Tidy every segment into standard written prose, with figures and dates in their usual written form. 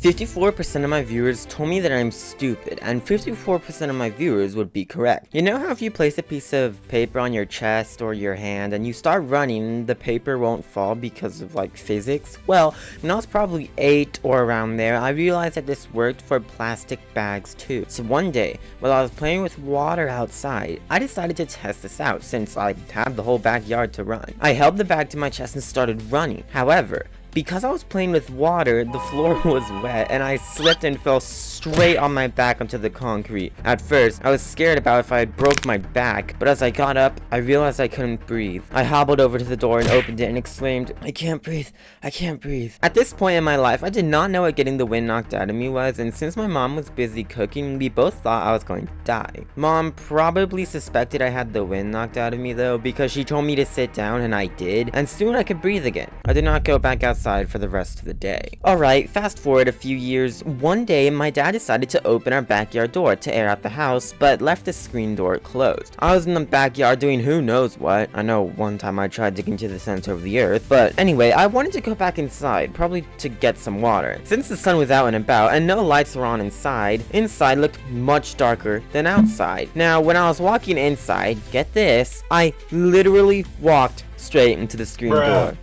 54% of my viewers told me that I'm stupid, and 54% of my viewers would be correct. You know how if you place a piece of paper on your chest or your hand and you start running, the paper won't fall because of like physics? Well, when I was probably 8 or around there, I realized that this worked for plastic bags too. So one day, while I was playing with water outside, I decided to test this out since I had the whole backyard to run. I held the bag to my chest and started running. However, because I was playing with water, the floor was wet, and I slipped and fell straight on my back onto the concrete. At first, I was scared about if I broke my back, but as I got up, I realized I couldn't breathe. I hobbled over to the door and opened it and exclaimed, "I can't breathe, I can't breathe." At this point in my life, I did not know what getting the wind knocked out of me was, and since my mom was busy cooking, we both thought I was going to die. Mom probably suspected I had the wind knocked out of me though, because she told me to sit down, and I did, and soon I could breathe again. I did not go back outside for the rest of the day. Alright, fast forward a few years. One day, my dad decided to open our backyard door to air out the house, but left the screen door closed. I was in the backyard doing who knows what. I know one time I tried digging to the center of the earth, but anyway, I wanted to go back inside, probably to get some water. Since the sun was out and about and no lights were on inside looked much darker than outside. Now, when I was walking inside, get this, I literally walked straight into the screen door.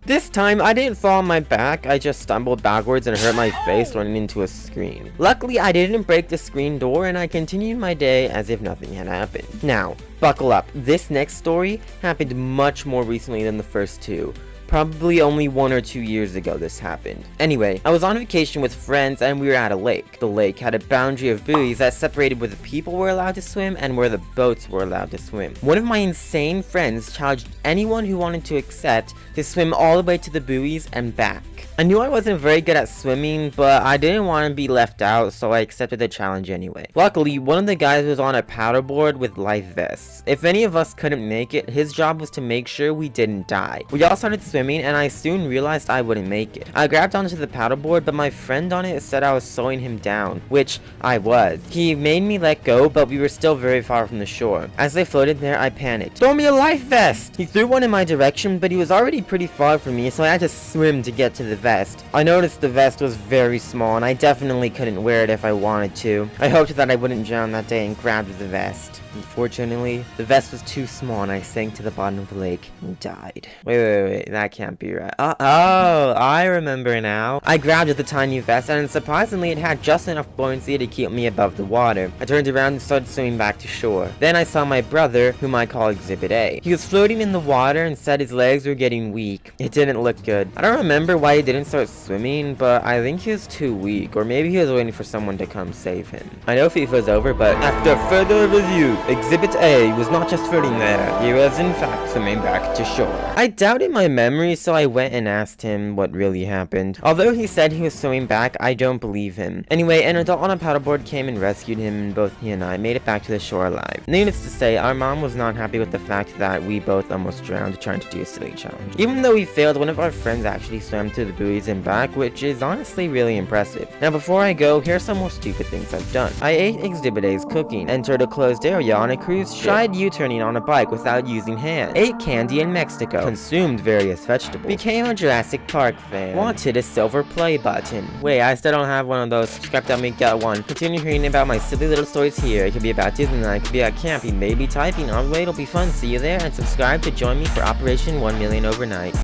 This time I didn't fall on my back, I just stumbled backwards and hurt my face running into a screen. Luckily, I didn't break the screen door and I continued my day as if nothing had happened. Now, buckle up. This next story happened much more recently than the first two. Probably only 1 or 2 years ago this happened. Anyway, I was on vacation with friends and we were at a lake. The lake had a boundary of buoys that separated where the people were allowed to swim and where the boats were allowed to swim. One of my insane friends challenged anyone who wanted to accept to swim all the way to the buoys and back. I knew I wasn't very good at swimming, but I didn't want to be left out, so I accepted the challenge anyway. Luckily, one of the guys was on a paddleboard with life vests. If any of us couldn't make it, his job was to make sure we didn't die. We all started swimming, and I soon realized I wouldn't make it. I grabbed onto the paddleboard, but my friend on it said I was slowing him down, which I was. He made me let go, but we were still very far from the shore. As I floated there, I panicked. "Throw me a life vest!" He threw one in my direction, but he was already pretty far from me, so I had to swim to get to the vest. I noticed the vest was very small, and I definitely couldn't wear it if I wanted to. I hoped that I wouldn't drown that day and grabbed the vest. Unfortunately, the vest was too small and I sank to the bottom of the lake and died. Wait, that can't be right. Oh, I remember now. I grabbed at the tiny vest and surprisingly it had just enough buoyancy to keep me above the water. I turned around and started swimming back to shore. Then I saw my brother, whom I call Exhibit A. He was floating in the water and said his legs were getting weak. It didn't look good. I don't remember why he didn't start swimming, but I think he was too weak, or maybe he was waiting for someone to come save him. I know FIFA's over, but after further review, Exhibit A was not just floating there, he was in fact swimming back to shore. I doubted my memory, so I went and asked him what really happened. Although he said he was swimming back, I don't believe him. Anyway, an adult on a paddleboard came and rescued him, and both he and I made it back to the shore alive. Needless to say, our mom was not happy with the fact that we both almost drowned trying to do a silly challenge. Even though we failed, one of our friends actually swam to the buoys and back, which is honestly really impressive. Now before I go, here's some more stupid things I've done. I ate Exhibit A's cooking, entered a closed area on a cruise ship, tried U-turning on a bike without using hands, ate candy in Mexico, consumed various vegetables, became a Jurassic Park fan, wanted a silver play button. Wait, I still don't have one of those. Subscribe to me, get one. Continue hearing about my silly little stories here. It could be about Disneyland, it could be about camping, maybe typing. Either way, it'll be fun. See you there, and subscribe to join me for Operation 1 Million Overnight.